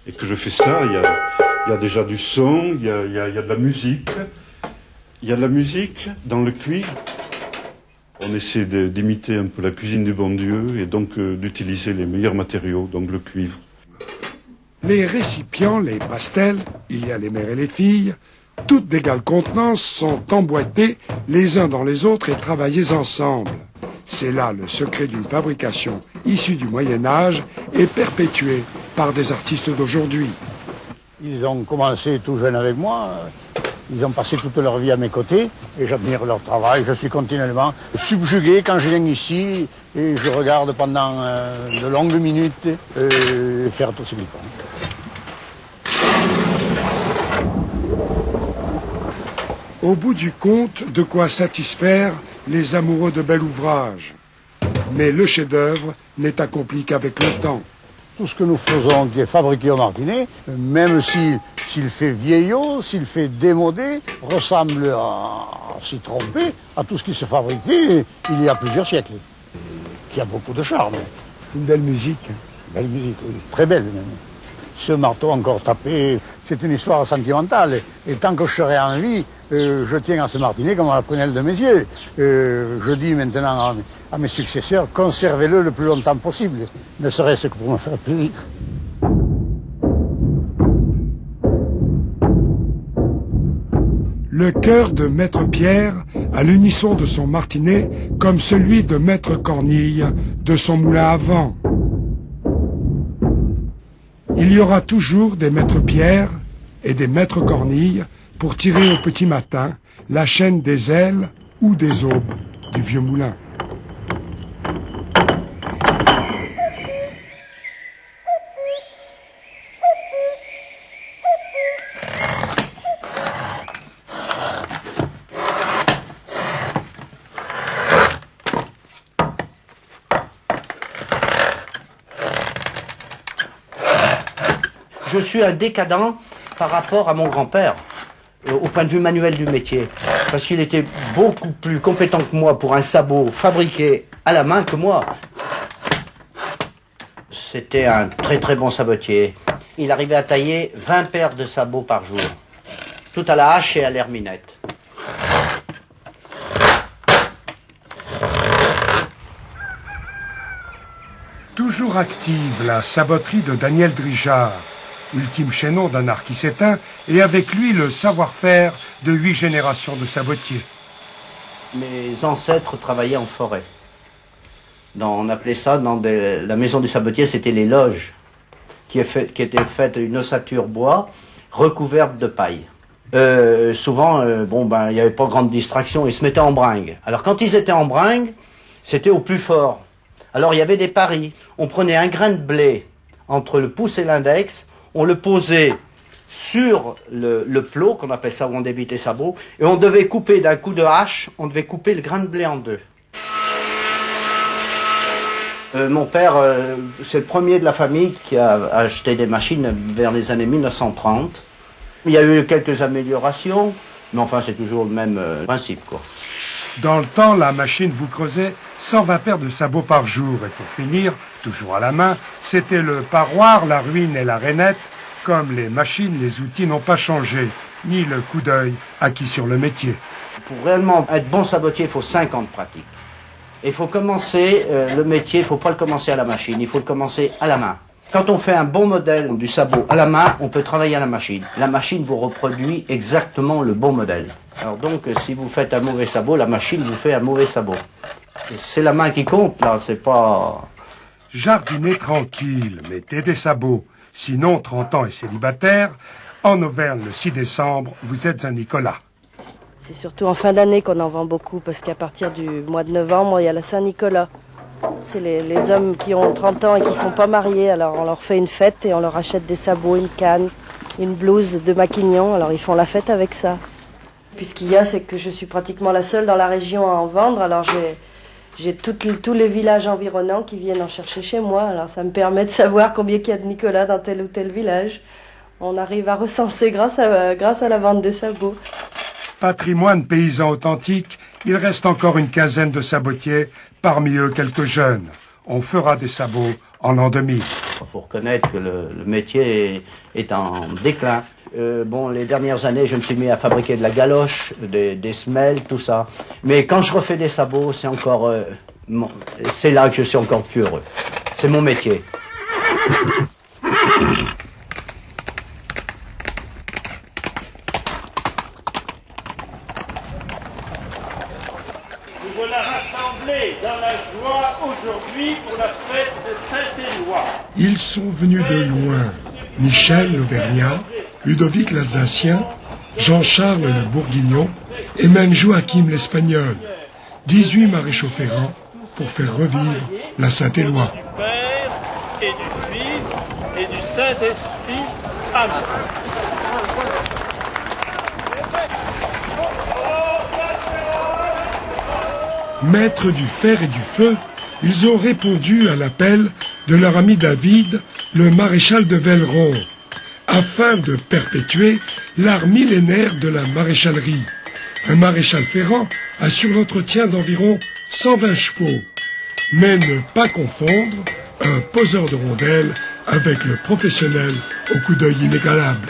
et que je fais ça, il y a déjà du son, il y a de la musique. Il y a de la musique dans le cuivre. On essaie d'imiter un peu la cuisine du bon Dieu et donc d'utiliser les meilleurs matériaux, donc le cuivre. Les récipients, les pastels, il y a les mères et les filles, toutes d'égale contenance, sont emboîtés les uns dans les autres et travaillés ensemble. C'est là le secret d'une fabrication issue du Moyen-Âge et perpétuée par des artistes d'aujourd'hui. Ils ont commencé tout jeunes avec moi, ils ont passé toute leur vie à mes côtés et j'admire leur travail. Je suis continuellement subjugué quand je viens ici et je regarde pendant de longues minutes faire tout ce qu'ils font. Au bout du compte, de quoi satisfaire les amoureux de bel ouvrage. Mais le chef-d'œuvre n'est accompli qu'avec le temps. Tout ce que nous faisons qui est fabriqué au martinet, même s'il fait vieillot, s'il fait démodé, ressemble à s'y tromper à tout ce qui se fabriquait il y a plusieurs siècles, qui a beaucoup de charme. C'est une belle musique. Belle musique, oui. Très belle même. Ce marteau encore tapé, c'est une histoire sentimentale. Et tant que je serai en vie, je tiens à ce martinet comme à la prunelle de mes yeux. Je dis maintenant à mes successeurs, conservez-le le plus longtemps possible, ne serait-ce que pour me faire plaisir. Le cœur de Maître Pierre, à l'unisson de son martinet, comme celui de Maître Cornille, de son moulin à vent. Il y aura toujours des Maîtres Pierre et des Maîtres Cornille pour tirer au petit matin la chaîne des ailes ou des aubes du vieux moulin. Je suis un décadent par rapport à mon grand-père. au point de vue manuel du métier, parce qu'il était beaucoup plus compétent que moi pour un sabot fabriqué à la main que moi. C'était un très très bon sabotier. Il arrivait à tailler 20 paires de sabots par jour, tout à la hache et à l'herminette. Toujours active, la saboterie de Daniel Drijard, ultime chaînon d'un art qui s'éteint, et avec lui le savoir-faire de 8 générations de sabotiers. Mes ancêtres travaillaient en forêt. On appelait ça, la maison du sabotier, c'était les loges, qui étaient faites d'une ossature bois recouverte de paille. Souvent, il n'y avait pas grande distraction, ils se mettaient en bringue. Alors quand ils étaient en bringue, c'était au plus fort. Alors il y avait des paris. On prenait un grain de blé entre le pouce et l'index, on le posait sur le plot, qu'on appelle ça où on débite les sabots, et on devait couper d'un coup de hache, on devait couper le grain de blé en deux. Mon père, c'est le premier de la famille qui a acheté des machines vers les années 1930. Il y a eu quelques améliorations, mais enfin c'est toujours le même principe, quoi. Dans le temps, la machine vous creusait 120 paires de sabots par jour. Et pour finir, toujours à la main, c'était le parroir, la ruine et la rainette. Comme les machines, les outils n'ont pas changé, ni le coup d'œil acquis sur le métier. Pour réellement être bon sabotier, il faut 5 ans de pratique. Il faut commencer le métier, il ne faut pas le commencer à la machine, il faut le commencer à la main. Quand on fait un bon modèle du sabot à la main, on peut travailler à la machine. La machine vous reproduit exactement le bon modèle. Alors donc, si vous faites un mauvais sabot, la machine vous fait un mauvais sabot. C'est la main qui compte, là, c'est pas... Jardiner tranquille, mettez des sabots. Sinon, 30 ans et célibataire, en Auvergne, le 6 décembre, vous êtes un Nicolas. C'est surtout en fin d'année qu'on en vend beaucoup, parce qu'à partir du mois de novembre, il y a la Saint-Nicolas. C'est les hommes qui ont 30 ans et qui ne sont pas mariés, alors on leur fait une fête et on leur achète des sabots, une canne, une blouse de maquignon, alors ils font la fête avec ça. Puis ce qu'il y a, c'est que je suis pratiquement la seule dans la région à en vendre, alors j'ai tous les villages environnants qui viennent en chercher chez moi, alors ça me permet de savoir combien il y a de Nicolas dans tel ou tel village. On arrive à recenser grâce à la vente des sabots. Patrimoine paysan authentique, il reste encore une quinzaine de sabotiers, parmi eux quelques jeunes. On fera des sabots en l'an 2000. Il faut reconnaître que le métier est en déclin. Les dernières années, je me suis mis à fabriquer de la galoche, des semelles, tout ça. Mais quand je refais des sabots, c'est encore... c'est là que je suis encore plus heureux. C'est mon métier. Nous voilà rassemblés dans la joie aujourd'hui pour la fête de Saint-Éloi. Ils sont venus de loin. Michel l'Auvergnat, Ludovic l'Alsacien, Jean-Charles le Bourguignon et même Joachim l'Espagnol. 18 maréchaux ferrants pour faire revivre la Saint-Éloi. Du Père et du Fils et du Saint-Esprit. Amen. Maîtres du fer et du feu, ils ont répondu à l'appel de leur ami David, le maréchal de Velleron, afin de perpétuer l'art millénaire de la maréchalerie. Un maréchal ferrant assure l'entretien d'environ 120 chevaux, mais ne pas confondre un poseur de rondelles avec le professionnel au coup d'œil inégalable.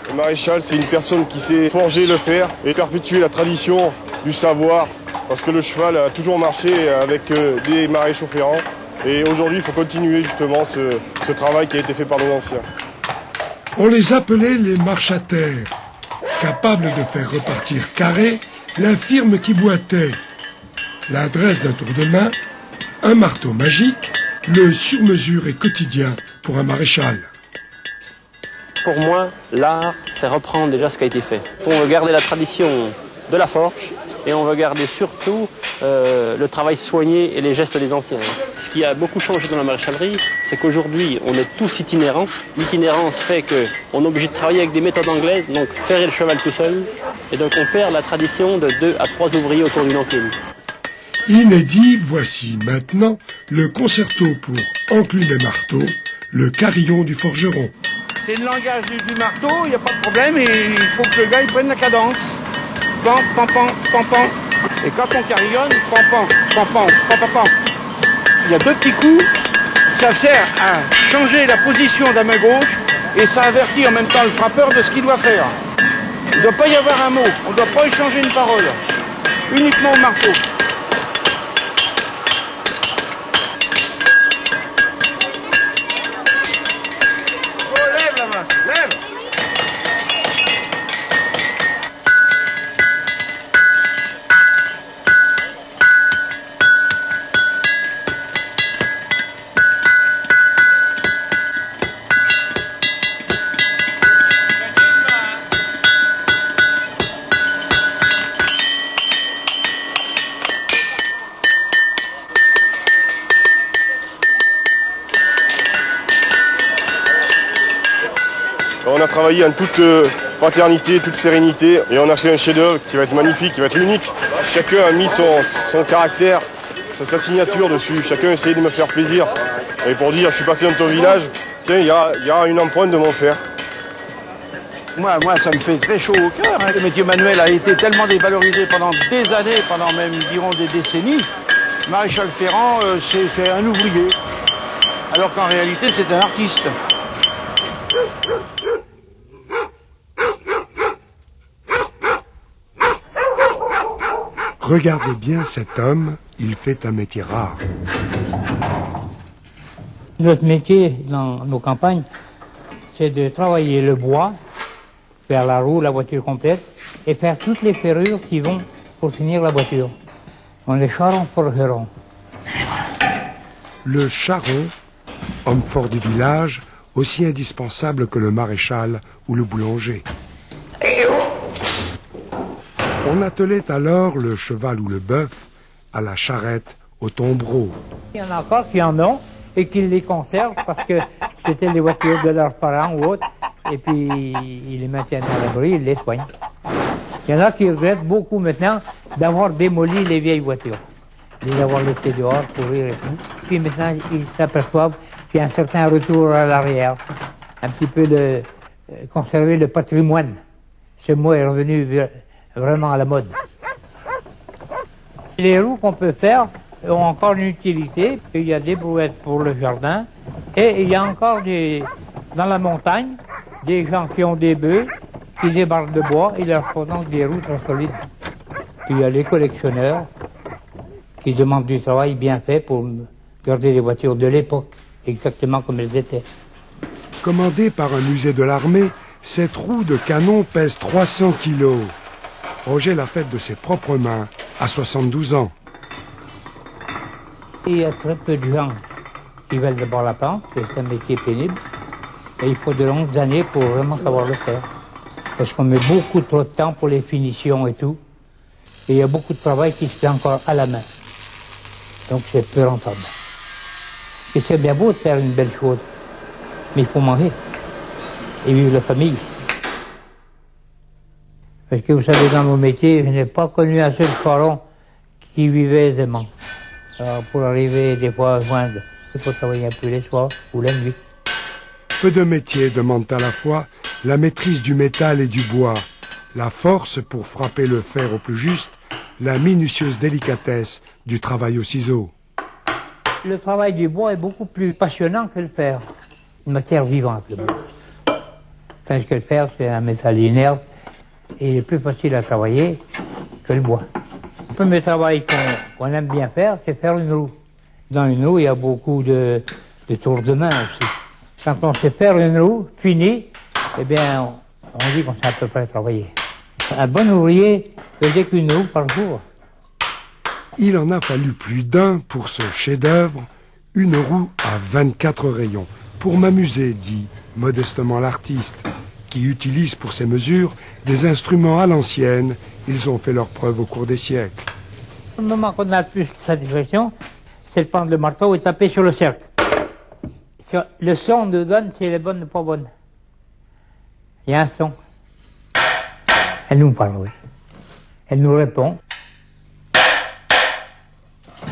Le maréchal, c'est une personne qui sait forger le fer et perpétuer la tradition du savoir, parce que le cheval a toujours marché avec des maréchaux ferrants. Et aujourd'hui, il faut continuer justement ce travail qui a été fait par nos anciens. On les appelait les marchataires, capables de faire repartir carré l'infirme qui boitait. L'adresse d'un tour de main, un marteau magique, le sur-mesure et quotidien pour un maréchal. Pour moi, l'art, c'est reprendre déjà ce qui a été fait. On veut garder la tradition de la forge et on veut garder surtout le travail soigné et les gestes des anciens. Ce qui a beaucoup changé dans la maréchalerie, c'est qu'aujourd'hui, on est tous itinérants. L'itinérance fait qu'on est obligé de travailler avec des méthodes anglaises, donc ferrer le cheval tout seul. Et donc on perd la tradition de 2 à 3 ouvriers autour d'une enclume. Inédit, voici maintenant le concerto pour enclume et marteau, le carillon du forgeron. C'est le langage du marteau, il n'y a pas de problème, et il faut que le gars il prenne la cadence. Pan, pan, pan, pan, pan. Et quand on carillonne, pan, pan, pan, pan, pan, pan, pan. Il y a 2 petits coups, ça sert à changer la position de la main gauche, et ça avertit en même temps le frappeur de ce qu'il doit faire. Il ne doit pas y avoir un mot, on ne doit pas échanger une parole, uniquement au marteau. On a travaillé en toute fraternité, toute sérénité, et on a fait un chef-d'œuvre qui va être magnifique, qui va être unique. Chacun a mis son caractère, sa signature dessus. Chacun a essayé de me faire plaisir. Et pour dire, je suis passé dans ton village, tiens, il y aura une empreinte de mon fer. Moi, ça me fait très chaud au cœur. Hein. Le métier manuel a été tellement dévalorisé pendant des années, pendant même, dirons, des décennies. Maréchal Ferrand, c'est un ouvrier, alors qu'en réalité, c'est un artiste. Regardez bien cet homme, il fait un métier rare. Notre métier dans nos campagnes, c'est de travailler le bois, faire la roue, la voiture complète, et faire toutes les ferrures qui vont pour finir la voiture. On est charron-forgeron. Le charron, homme fort du village, aussi indispensable que le maréchal ou le boulanger. On attelait alors le cheval ou le bœuf à la charrette, au tombereau. Il y en a encore qui en ont et qui les conservent parce que c'était les voitures de leurs parents ou autres, et puis ils les maintiennent à l'abri, ils les soignent. Il y en a qui regrettent beaucoup maintenant d'avoir démoli les vieilles voitures, de les avoir laissées dehors, courir et tout. Puis maintenant, ils s'aperçoivent qu'il y a un certain retour à l'arrière, un petit peu de conserver le patrimoine. Ce mot est revenu vraiment à la mode. Les roues qu'on peut faire ont encore une utilité. Il y a des brouettes pour le jardin et il y a encore dans la montagne des gens qui ont des bœufs, qui débarquent de bois, il leur faut donc des roues très solides. Puis il y a les collectionneurs qui demandent du travail bien fait pour garder les voitures de l'époque, exactement comme elles étaient. Commandée par un musée de l'armée, cette roue de canon pèse 300 kilos. Roger l'a faite de ses propres mains, à 72 ans. Il y a très peu de gens qui veulent d'abord la pente, c'est un métier pénible, et il faut de longues années pour vraiment savoir le faire. Parce qu'on met beaucoup trop de temps pour les finitions et tout, et il y a beaucoup de travail qui se fait encore à la main. Donc c'est peu rentable. Et c'est bien beau de faire une belle chose, mais il faut manger et vivre la famille. Parce que vous savez, dans mon métier, je n'ai pas connu un seul charron qui vivait aisément. Alors pour arriver des fois à joindre, il faut travailler un peu les soirs ou la nuit. Peu de métiers demandent à la fois la maîtrise du métal et du bois, la force pour frapper le fer au plus juste, la minutieuse délicatesse du travail au ciseau. Le travail du bois est beaucoup plus passionnant que le fer. Une matière vivante, le bois. Parce que le fer, c'est un métal inerte et il est plus facile à travailler que le bois. Le premier travail qu'on aime bien faire, c'est faire une roue. Dans une roue, il y a beaucoup de tours de main aussi. Quand on sait faire une roue finie, eh bien, on dit qu'on sait à peu près travailler. Un bon ouvrier faisait qu'une roue par jour. Il en a fallu plus d'un pour ce chef-d'œuvre, une roue à 24 rayons. Pour m'amuser, dit modestement l'artiste, qui utilise pour ces mesures des instruments à l'ancienne. Ils ont fait leur preuve au cours des siècles. Le moment qu'on a le plus de satisfaction, c'est de prendre le marteau et taper sur le cercle. Le son nous donne si elle est bonne ou pas bonne. Il y a un son. Elle nous parle, oui. Elle nous répond. Il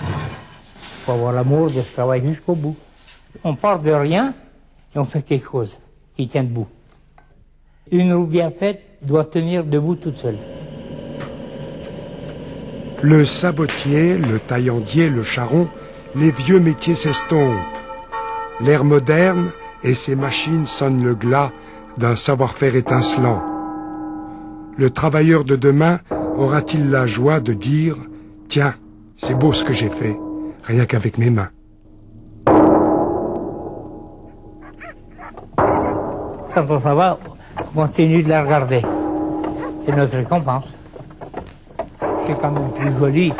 faut avoir l'amour de ce travail jusqu'au bout. On part de rien et on fait quelque chose qui tient debout. Une roue bien faite doit tenir debout toute seule. Le sabotier, le taillandier, le charron, les vieux métiers s'estompent. L'ère moderne et ses machines sonnent le glas d'un savoir-faire étincelant. Le travailleur de demain aura-t-il la joie de dire « Tiens, c'est beau ce que j'ai fait, rien qu'avec mes mains ». Quand on s'en va, on continue de la regarder. C'est notre récompense. C'est quand même plus joli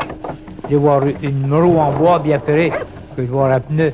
de voir une roue en bois bien ferrée que de voir un pneu.